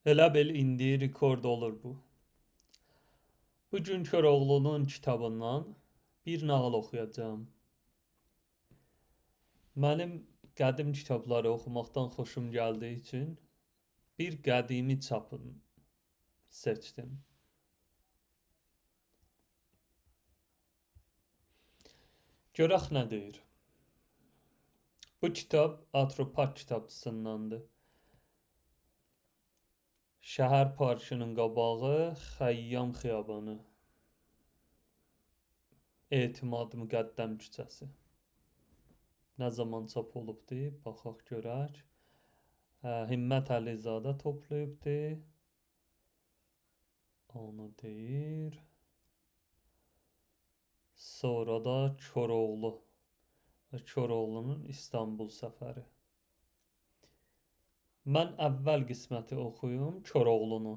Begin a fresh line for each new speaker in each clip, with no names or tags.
Elə bil indi rekord olur bu. Bugün Köroğlu'nun kitabından bir nağıl oxuyacağım. Mənim qədim kitabları oxumaqdan xoşum gəldiyi üçün bir qədimi çapını seçdim. Görək nə deyir. Bu kitab Atropat kitabçısındandır. Şəhər parkının qabağı Xəyyam xiyabanı. Etimad Müqəddəm küçəsi. Nə zaman çap olubdu? Baxaq görək. Himmət Əlizadə toplayıbdı. Onu deyir. Sonra da Koroğlu və Koroğlunun İstanbul səfəri. Mən əvvəl qisməti oxuyum Koroğlunu.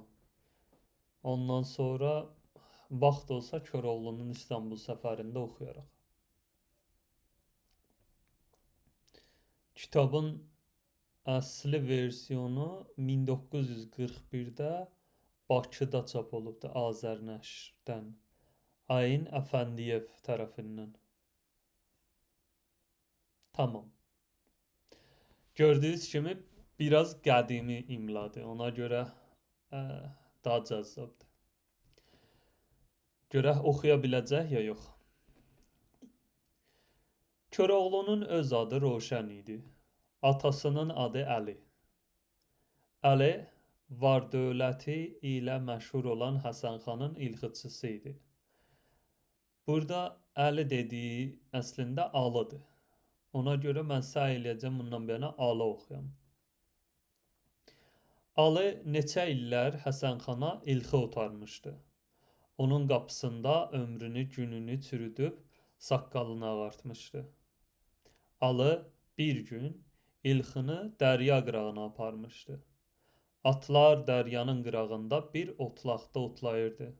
Ondan sonra vaxt olsa Koroğlunun İstanbul səfərində oxuyaraq. Kitabın əsli versiyonu 1941-də Bakıda çap olubdu Azərnəşrdən. Ayin Əfəndiyev tərəfindən. Tamam. Gördüyünüz kimi biraz qədimi imladır. Ona görə daha cəzzabdır. Görək oxuya biləcək ya yox. Köroğlunun öz adı Roşən idi. Atasının adı Əli. Əli var dövləti ilə məşhur olan Həsənxanın ilxıçısı idi. Burada Əli dediyi əslində Alıdır. Ona görə mən səy eləyəcəm bundan bir yana Alı oxuyam. Alı neçə illər Həsənxana ilxi otarmışdı. Onun qapısında ömrünü, gününü çürüdüb saqqalını ağartmışdı. Alı bir gün ilxını dərya qırağına aparmışdı. Atlar dəryanın qırağında bir otlaqda otlayırdı.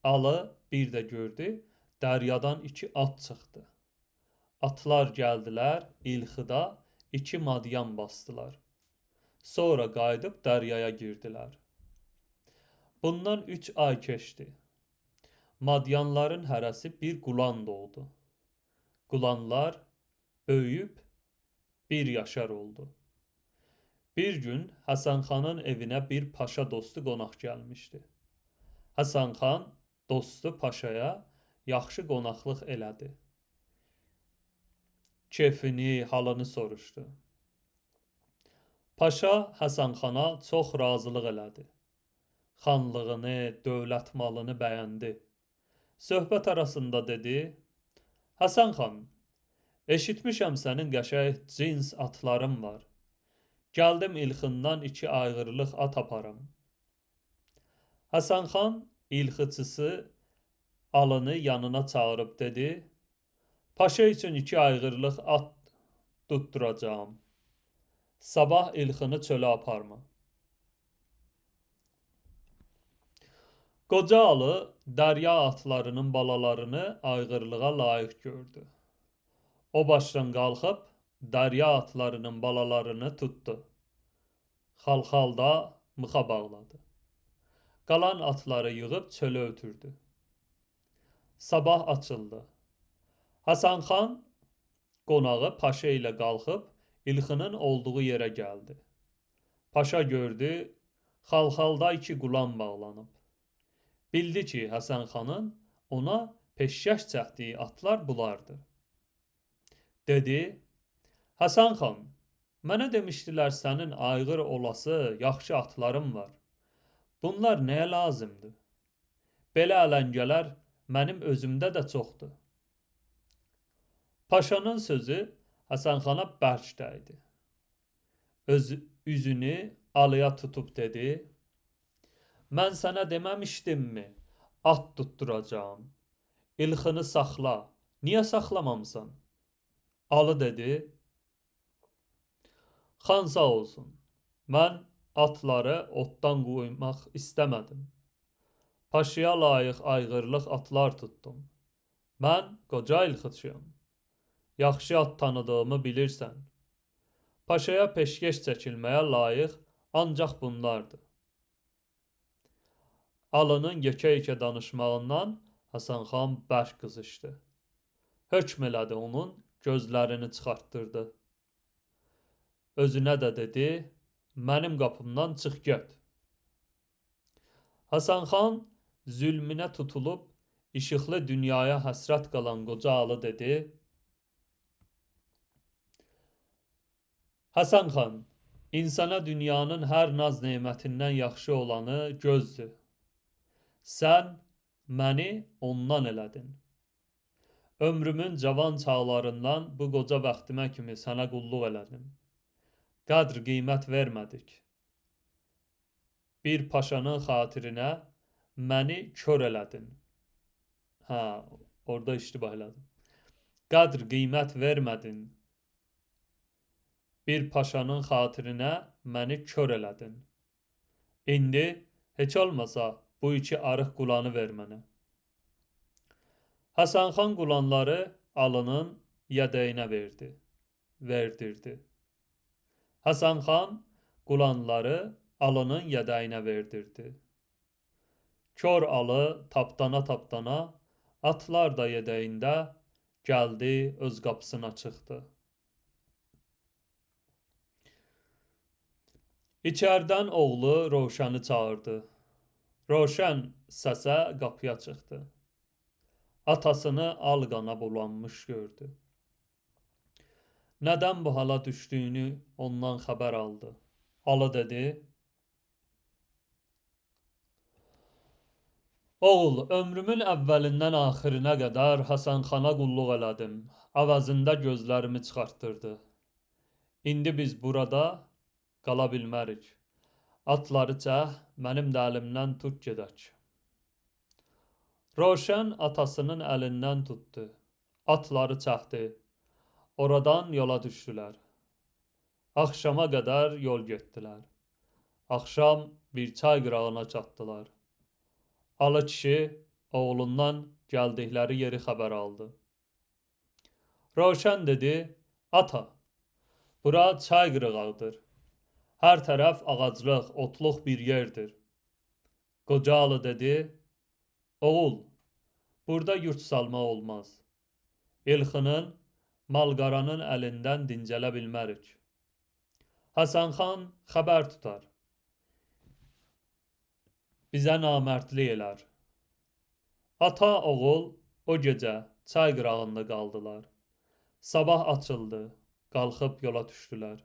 Alı bir də gördü, dəryadan iki at çıxdı. Atlar gəldilər, ilxıda iki madyan bastılar. Sonra qayıdıb dəryaya girdilər. Bundan 3 ay keçdi. Madyanların hərəsi bir qulan doğdu. Qulanlar böyüyüb bir yaşar oldu. Bir gün Həsənxanın evinə bir paşa dostu qonaq gəlmişdi. Həsənxan dostu paşaya yaxşı qonaqlıq elədi. Keyfini, halını soruşdu. Paşa Həsənxana çox razılıq elədi. Xanlığını, dövlət malını bəyəndi. Söhbət arasında dedi: Həsənxan, eşitmişəm sənin qəşəng cins atların var. Gəldim ilxından 2 aygırlıq at aparam. Həsənxan ilxıçısı Alını yanına çağırıb dedi: Paşa üçün 2 aygırlıq at tutturacağım. Sabah ilxını çölə aparma. Qoca Alı dərya atlarının balalarını aygırlığa layiq gördü. O başdan qalxıb dərya atlarının balalarını tutdu. Xalxalda mıxa bağladı. Qalan atları yığıb çölə ötürdü. Sabah açıldı. Həsənxan qonağı paşa ilə qalxıb ilxının olduğu yerə gəldi. Paşa gördü, xalxalda 2 qulan bağlanıb. Bildi ki, Həsənxanın ona peşkəş çəkdiyi atlar bulardır. Dedi: Həsənxan, mənə demişdilər sənin ayğır olası yaxşı atların var. Bunlar nəyə lazımdır? Belə ələngələr mənim özümdə də çoxdur. Paşanın sözü Həsənxana bərk dəydi. Üzünü Alıya tutub dedi: Mən sənə deməmişdimmi, at tutturacağım. İlxını saxla, niyə saxlamamısan? Alı dedi: Xan sağ olsun, mən atları otdan qoymaq istəmədim. Paşaya layiq ayğırlıq atlar tutdum. Mən qoca ilxıçıyam. Yaxşı at tanıdığımı bilirsən. Paşaya peşkeş çəkilməyə layiq ancaq bunlardır. Alının yekə-yekə danışmağından Həsən xan bərk qızışdı. Hökm elədi onun gözlərini çıxartdırdı. Özünə də dedi, mənim qapımdan çıx get. Həsən xan zülmünə tutulub, işıqlı dünyaya həsrət qalan qoca alı dedi, Həsən xan, insana dünyanın hər naz nemətindən yaxşı olanı gözdür. Sən məni ondan elədin. Ömrümün cavan çağlarından bu qoca bəxtimə kimi sənə qulluq elədim. Qədr qiymət vermədik. Bir paşanın xatirinə məni kör elədin. Orada iştibah elədim. Qədr qiymət vermədin. Bir paşanın xatirinə məni kör elədin. İndi heç olmasa bu iki arıq qulanı ver mənə. Həsən xan qulanları alının yədəyinə verdirdi. Həsən xan qulanları alının yədəyinə verdirdi. Kör alı tapdana atlar da yədəyində gəldi öz qapısına çıxdı. İçərdən oğlu Roşanı çağırdı. Roşan səsə qapıya çıxdı. Atasını al qana bulanmış gördü. Nədən bu hala düşdüyünü ondan xəbər aldı. Alı dedi, oğul, ömrümün əvvəlindən axirinə qədər Həsən xana qulluq elədim. Əvəzində gözlərimi çıxartdırdı. İndi biz burada qala bilmərik. Atları çək, mənim də əlimdən tut gedək. Roşan atasının əlindən tutdu. Atları çəkdi. Oradan yola düşdülər. Axşama qədər yol getdilər. Axşam bir çay qırağına çatdılar. Alı kişi oğlundan gəldikləri yeri xəbər aldı. Roşan dedi, ata, bura çay qırağıdır. Hər tərəf ağaclıq, otluq bir yerdir. Qoca alı dedi, oğul, burada yurt salmaq olmaz. İlxının, malqaranın əlindən dincələ bilmərik. Həsən xan xəbər tutar. Bizə namərdlik elər. Ata, oğul o gecə çay qırağında qaldılar. Sabah açıldı, qalxıb yola düşdülər.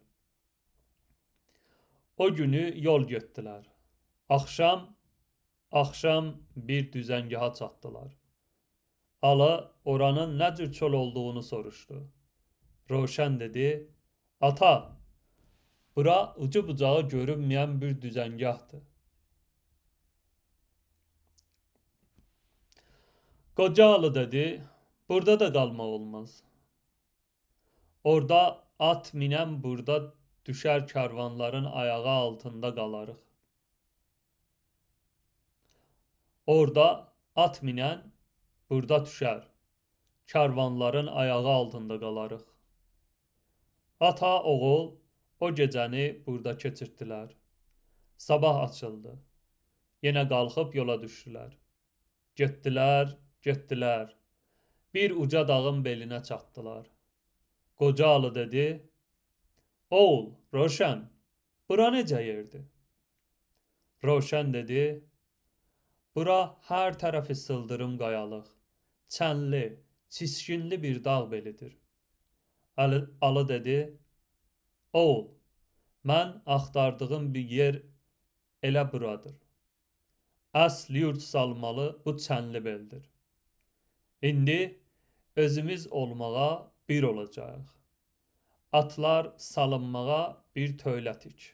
O günü yol getdilər. Axşam bir düzəngaha çatdılar. Alı oranın nə cür çöl olduğunu soruşdu. Roşan dedi, ata, bura ucu bucağı görünməyən bir düzəngahdır. Qoca alı dedi, burada da qalmaq olmaz. Orada at minən burada düşər karvanların ayağı altında qalarıq. Orada at minən burada düşər. Karvanların ayağı altında qalarıq. Ata, oğul o gecəni burada keçirtdilər. Sabah açıldı. Yenə qalxıb yola düşdülər. Getdilər. Bir uca dağın belinə çatdılar. Qoca alı dedi, oğul, Roşan, bura necə yerdir? Roşan dedi, bura hər tərəfi sıldırım qayalıq, çənli, çiskinli bir dağ belidir. Alı dedi, oğul, mən axtardığım bir yer elə buradır. Əsl yurt salmalı bu çənli beldir. İndi özümüz olmağa bir olacaq. Atlar salınmağa bir töylətik.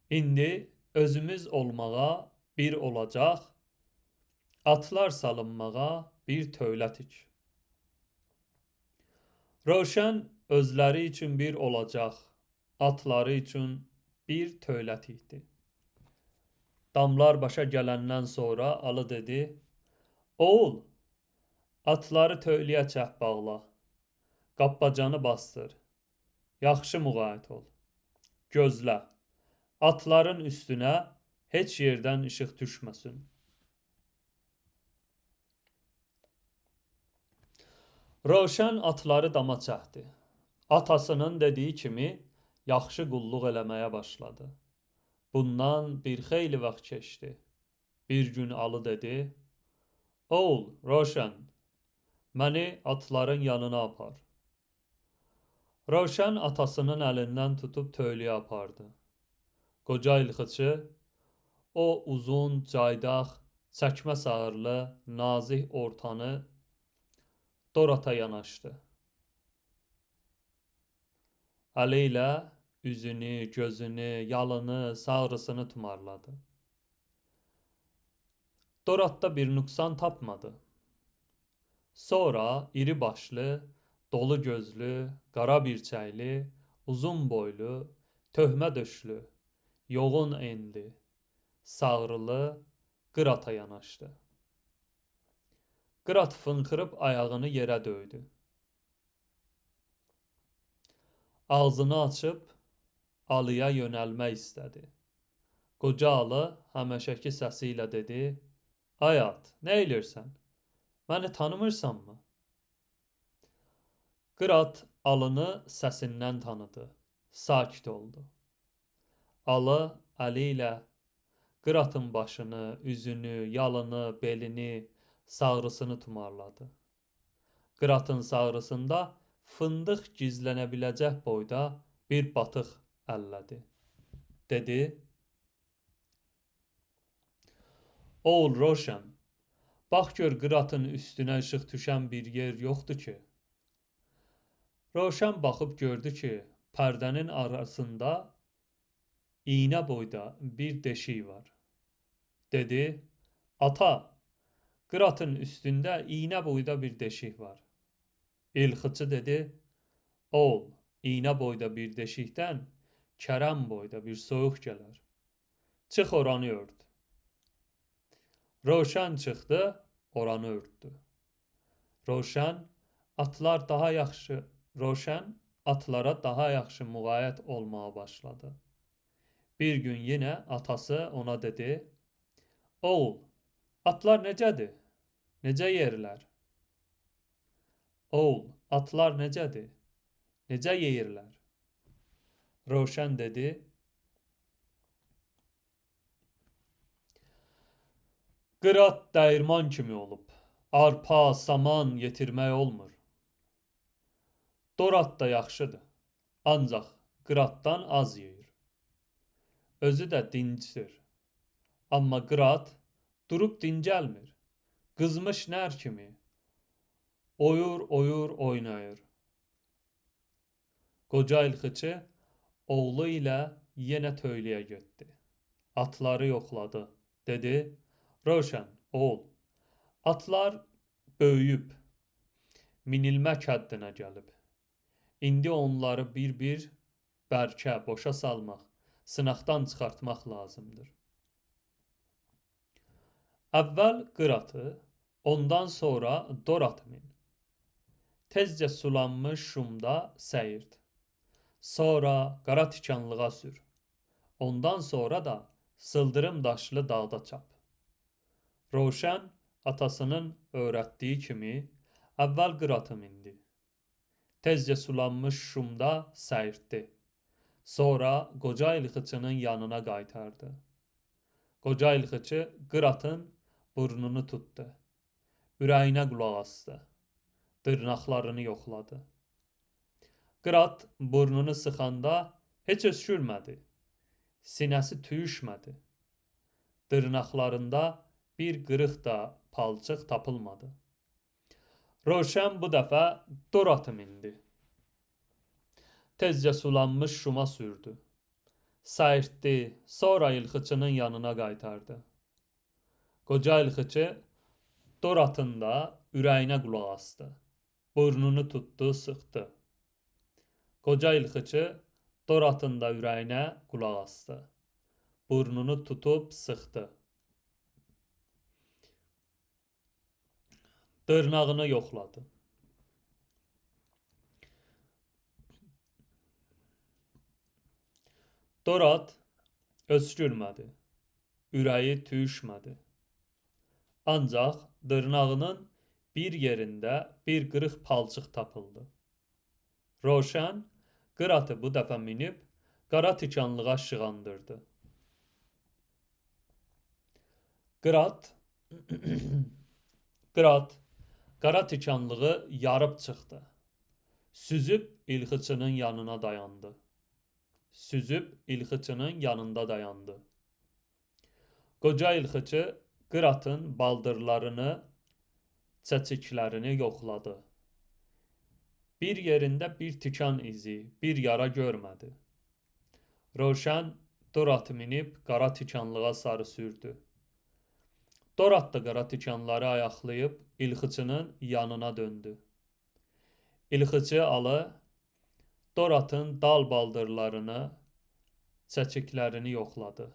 İndi özümüz olmağa bir olacaq. Atlar salınmağa bir töylətik. Roşan özləri üçün bir olacaq. Atları üçün bir töylətikdir. Damlar başa gələndən sonra alı dedi, oğul, atları töyləyə çək bağla, qapbacanı bastır, yaxşı müğayət ol. gözlə. Atların üstünə heç yerdən işıq düşməsin. Rövşən atları dama çəkdi. Atasının dediyi kimi yaxşı qulluq eləməyə başladı. Bundan bir xeyli vaxt keçdi. Bir gün Alı dedi: "Oğul, Rövşən, məni atların yanına apar." Rövşən atasının əlindən tutub tövləyə apardı. Qoca ilxıçı o uzun, caydaq, çəkmə sağırlı, nazik ortanı Dorata yanaşdı. Əli ilə üzünü, gözünü, yalını, sağrısını tumarladı. Doratda bir nüqsan tapmadı. Sonra iri başlı, dolu gözlü, qara birçəkli, uzun boylu, töhmə döşlü, yoğun enli, sağrılı Qırata yanaşdı. Qırat fınxırıb ayağını yerə döydü. Ağzını açıb Alıya yönəlmək istədi. Qoca Alı həməşəki səsi ilə dedi: "Ay at, nə eləyirsən? Məni tanımırsanmı?" Qırat Alını səsindən tanıdı. Sakit oldu. Alı əli ilə Qıratın başını, üzünü, yalını, belini, sağrısını tumarladı. Qıratın sağrısında fındıq gizlənə biləcək boyda bir batıq əllədi. Dedi: "Oğul Rövşən, bax gör Qıratın üstünə işıq düşən bir yer yoxdur ki." Rövşən baxıb gördü ki, pərdənin arasında iynə boyda bir deşik var. Dedi: "Ata, Qıratın üstündə iynə boyda bir deşik var." İlxıçı dedi: "Oğul, iynə boyda bir deşikdən kərəm boyda bir soyuq gələr. Çıx oranı ört." Rövşən çıxdı, oranı örtdü. Rövşən atlara daha yaxşı müğayət olmağa başladı. Bir gün yenə atası ona dedi: "Oğul, atlar necədir? Necə yerlər?" "Oğul, atlar necədir? Necə yeyirlər?" Rövşən dedi: "Qırat dəyirman kimi olub. Arpa, saman yetirmək olmur. Dorat da yaxşıdır. Ancaq Qıratdan az yeyir. Özü də dincdir. Amma Qırat durub dincəlmir. Qızmış nər kimi oyur oynayır." Qoca ilxıçı oğlu ilə yenə tövləyə getdi. Atları yoxladı. Dedi: "Rövşən, oğul, atlar böyüyüb, minilmək həddinə gəlib. İndi onları bir-bir bərkə, boşa salmaq, sınaqdan çıxartmaq lazımdır. Əvvəl Qıratı, ondan sonra Doratı min. Tezcə sulanmış şumda səyirt. Sonra qara tikanlığa sür. Ondan sonra da sıldırım daşlı dağda çap." Rövşən atasının öyrətdiyi kimi əvvəl Qıratı mindi. Tezcə sulanmış şumda səyirtdi. Sonra qoca ilxıçının yanına qaytardı. Qoca ilxıçı Qıratın burnunu tutdu. Ürəyinə qulaq asdı. Dırnaqlarını yoxladı. Qırat burnunu sıxanda heç öskürmədi. Sinəsi tüyüşmədi. Dırnaqlarında bir qırıq da palçıq tapılmadı. Rövşən bu dəfə Doratı mindi. Tezcə sulanmış şuma sürdü. Səyirtdi, sonra ilxıçının yanına qaytardı. Qoca ilxıçı Doratın da ürəyinə qulaq asdı. Burnunu tutdu, sıxdı. Qoca ilxıçı Doratın da ürəyinə qulaq asdı. Burnunu tutub sıxdı. Dırnağını yoxladı. Dorad öskürmədi, ürəyi tüyüşmədi. Ancaq dırnağının bir yerində bir qırıq palçıq tapıldı. Roşan qıratı bu dəfə minib qara tikanlığa şığandırdı. Qırat qara tikanlığı yarıb çıxdı. Süzüb ilxıçının yanına dayandı. Qoca ilxıçı qıratın baldırlarını, çəçiklərini yoxladı. Bir yerində bir tikan izi, bir yara görmədi. Roşan Doratı minib qara tikanlığa sarı sürdü. Dorat da qara tikanları ayaqlayıb ilxıçının yanına döndü. İlxıçı alı Doratın dal baldırlarını, çəçiklərini yoxladı.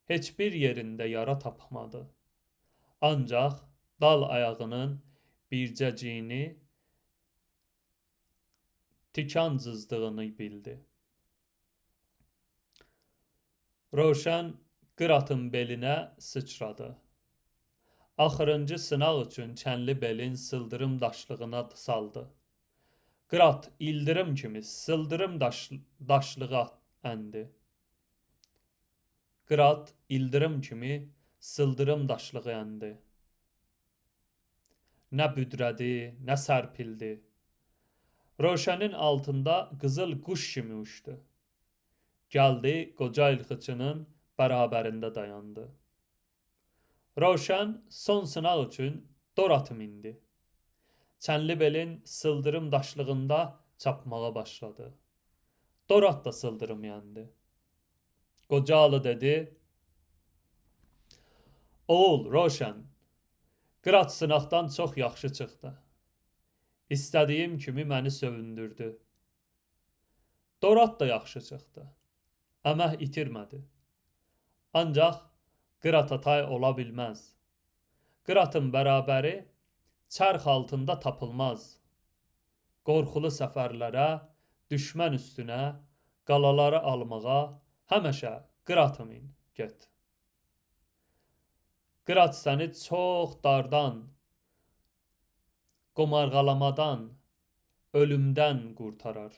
Heç bir yerində yara tapmadı. Ancaq dal ayağının bircəciyini tikan cızdığını bildi. Roşan qıratın belinə sıçradı. Axırıncı sınaq üçün çənli belin sıldırım daşlığına saldı. Qırat ildırım kimi sıldırım daşlığa əndi. Qırat ildırım kimi sıldırım daşlığı əndi. Nə büdrədi, nə sərpildi. Roşanın altında qızıl quş kimi uçdu. Gəldi qoca ilxıçının bərabərində dayandı. Roşan son sınaq üçün Doratı mindi. Çənlibelin sıldırım daşlığında çapmağa başladı. Dorat da sıldırım yendi. Qoca alı dedi: "Oğul Roşan, qırat sınaqdan çox yaxşı çıxdı. İstədiyim kimi məni sövündürdü. Dorat da yaxşı çıxdı. Əmək itirmədi. Ancaq qırata tay ola bilməz. Qıratın bərabəri çərx altında tapılmaz. Qorxulu səfərlərə, düşmən üstünə, qalaları almağa həmişə qıratı min, get. Qırat səni çox dardan, qomarğalamadan, ölümdən qurtarar.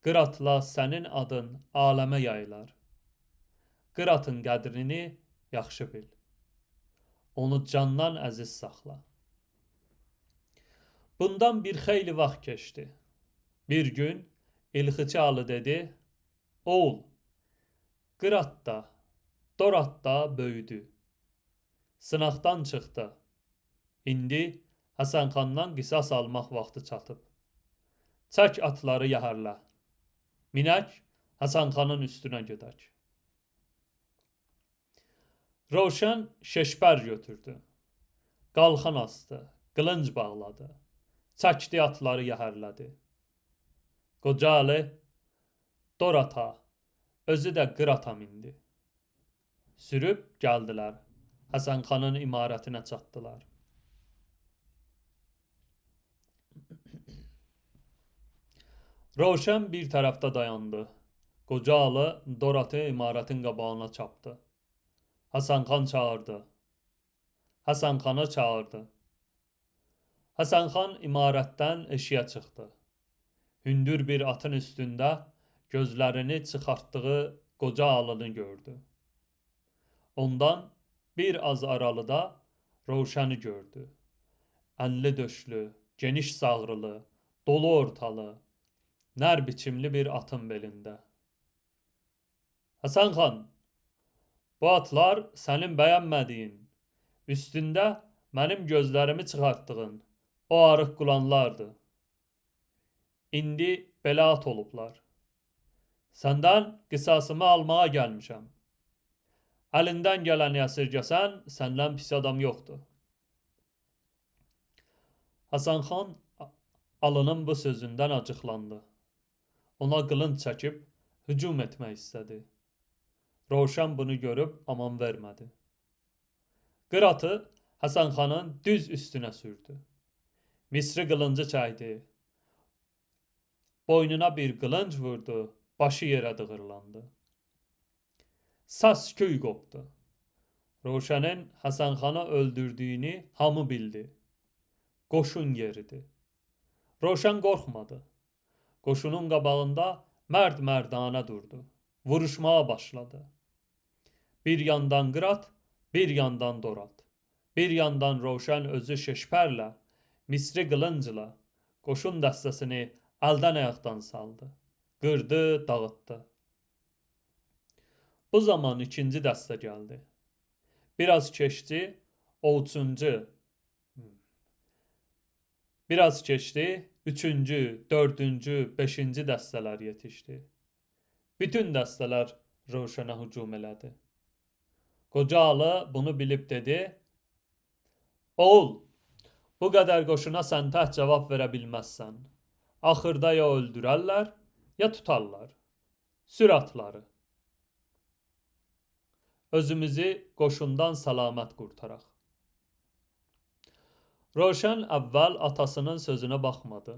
Qıratla sənin adın aləmə yayılar. Qıratın qədrini yaxşı bil. Onu candan əziz saxla." Bundan bir xeyli vaxt keçdi. Bir gün ilxıçı alı dedi: "Oğul, Qırat da, Dorat da böyüdü. Sınaqdan çıxdı. İndi Həsənxandan qisas almaq vaxtı çatıb. Çək atları yəhərlə. Minək Həsənxanın üstünə gedək." Roşan şeşpər götürdü. Qalxan astı, qılınc bağladı. Çəkdi atları yəhərlədi. Qoca alı Dorata, özü də Qırata mindi. Sürüb gəldilər. Həsənxanın imarətinə çatdılar. Roşan bir tərəfdə dayandı. Qoca alı Doratı imarətin qabağına çapdı. Həsənxan çağırdı. Həsənxanı çağırdı. Həsənxan imarətdən eşiyə çıxdı. Hündür bir atın üstündə gözlərini çıxartdığı qoca alını gördü. Ondan bir az aralıda Roşanı gördü. Ənli döşlü, geniş sağrılı, dolu ortalı, nər biçimli bir atın belində. "Həsənxan, bu atlar sənin bəyənmədiyin, üstündə mənim gözlərimi çıxartdığın o arıq qulanlardır. İndi belə at olublar. Səndən qisasımı almağa gəlmişəm. Əlindən gələni əsirgəsən, səndən pis adam yoxdur." Həsənxan alının bu sözündən acıqlandı. Ona qılınc çəkib hücum etmək istədi. Roşan bunu görüb aman vermədi. Qıratı Həsənxanın düz üstünə sürdü. Misri qılıncı çəkdi. Boynuna bir qılınc vurdu. Başı yerə dığırlandı. Səs-küy qopdu. Roşanın Həsənxanı öldürdüyünü hamı bildi. Qoşun yeridi. Roşan qorxmadı. Qoşunun qabağında mərd-mərdanə durdu. Vuruşmağa başladı. Bir yandan Qırat, bir yandan Dorat. Bir yandan Roşan özü şeşpərlə, misri qılıncla qoşun dəstəsini əldən ayaqdan saldı. Qırdı, dağıtdı. Bu zaman ikinci dəstə gəldi. Biraz keçdi, Biraz keçdi, üçüncü, dördüncü, beşinci dəstələr yetişdi. Bütün dəstələr Roşana hücum elədi. Qocalı bunu bilib dedi: Oğul, bu qədər qoşuna sən tək cavab verə bilməzsən. Axırda ya öldürərlər, ya tutarlar. Sür atları. Özümüzü qoşundan salamat qurtaraq. Roşan əvvəl atasının sözünə baxmadı.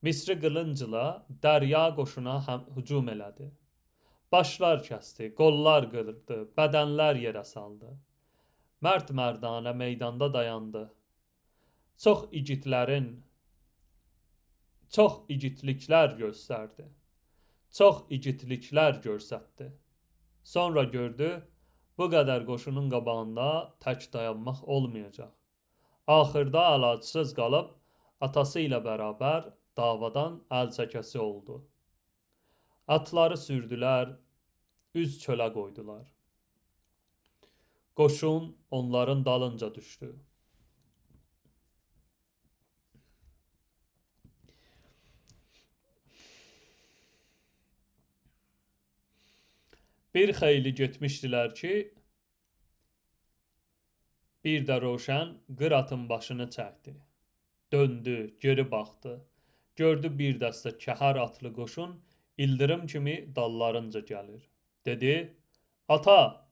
Misri qılıncla dərya qoşuna hücum elədi. Başlar kəsdi, qollar qırdı, bədənlər yerə saldı. Mərd-mərdanə meydanda dayandı. Çox igidliklər göstərdi. Çox igidliklər göstərdi. Sonra gördü, bu qədər qoşunun qabağında tək dayanmaq olmayacaq. Axırda əlacısız qalıb, atası ilə bərabər davadan əl çəkəsi oldu. Atları sürdülər, üz çölə qoydular. Qoşun onların dalınca düşdü. Bir xeyli getmişdilər ki, bir də Roşan Qıratın başını çəkdi. Döndü, geri baxdı. Gördü bir dəstə kəhər atlı qoşun ildırım kimi dallarınca gəlir. Dedi: Ata,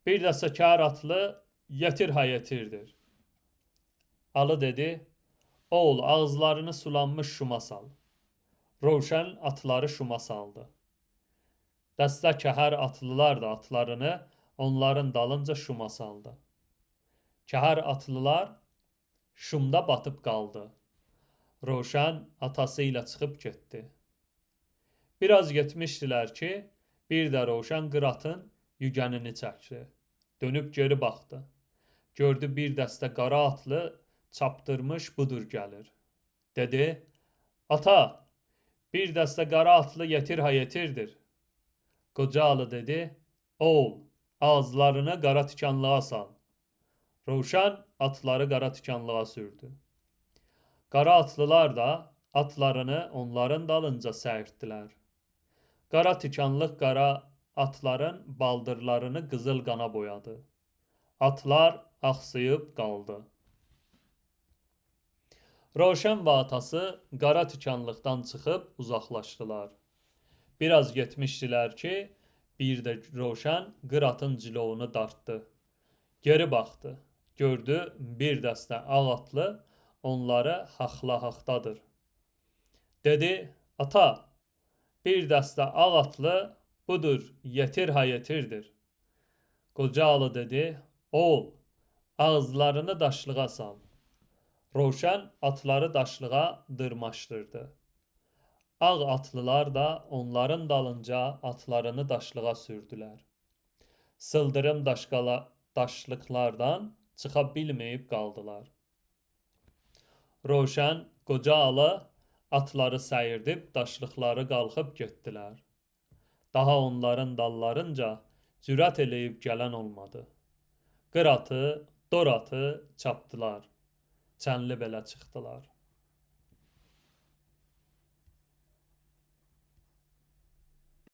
bir dəstə kəhər atlı yetir ha yetirdir. Alı dedi: Oğul, ağızlarını sulanmış şuma sal. Roşan atları şuma saldı. Dəstə kəhər atlılar da atlarını onların dalınca şuma saldı. Kəhər atlılar şumda batıb qaldı. Roşan atası ilə çıxıb getdi. Biraz getmişdilər ki, bir də Roşan Qıratın yügənini çəkdi. Dönüb geri baxdı. Gördü bir dəstə qara atlı çapdırmış budur gəlir. Dedi: Ata, bir dəstə qara atlı yetir ha yetirdir. Qocalı dedi: Oğul, ağızlarını qara tikanlığa sal. Roşan atları qara tikanlığa sürdü. Qara atlılar da atlarını onların dalınca səyirtdilər. Qara tikanlıq qara atların baldırlarını qızıl qana boyadı. Atlar axsıyıb qaldı. Roşan və atası qara tikanlıqdan çıxıb uzaqlaşdılar. Biraz getmişdilər ki, bir də Roşan Qıratın cilovunu dartdı. Geri baxdı. Gördü bir dəstə ağ atlı onları haxla-haxdadır. Dedi: Ata, bir dəstə ağ atlı budur yetir ha yetirdir. Qocalı dedi: Oğul, ağızlarını daşlığa sal. Roşan atları daşlığa dırmaşdırdı. Ağ atlılar da onların dalınca atlarını daşlığa sürdülər. Sıldırım daşlıqlardan çıxa bilməyib qaldılar. Roşan, Qocalı atları səyirdib daşlıqları qalxıb getdilər. Daha onların dallarınca cürət eləyib gələn olmadı. Qıratı, Doratı çapdılar. Çənli belə çıxdılar.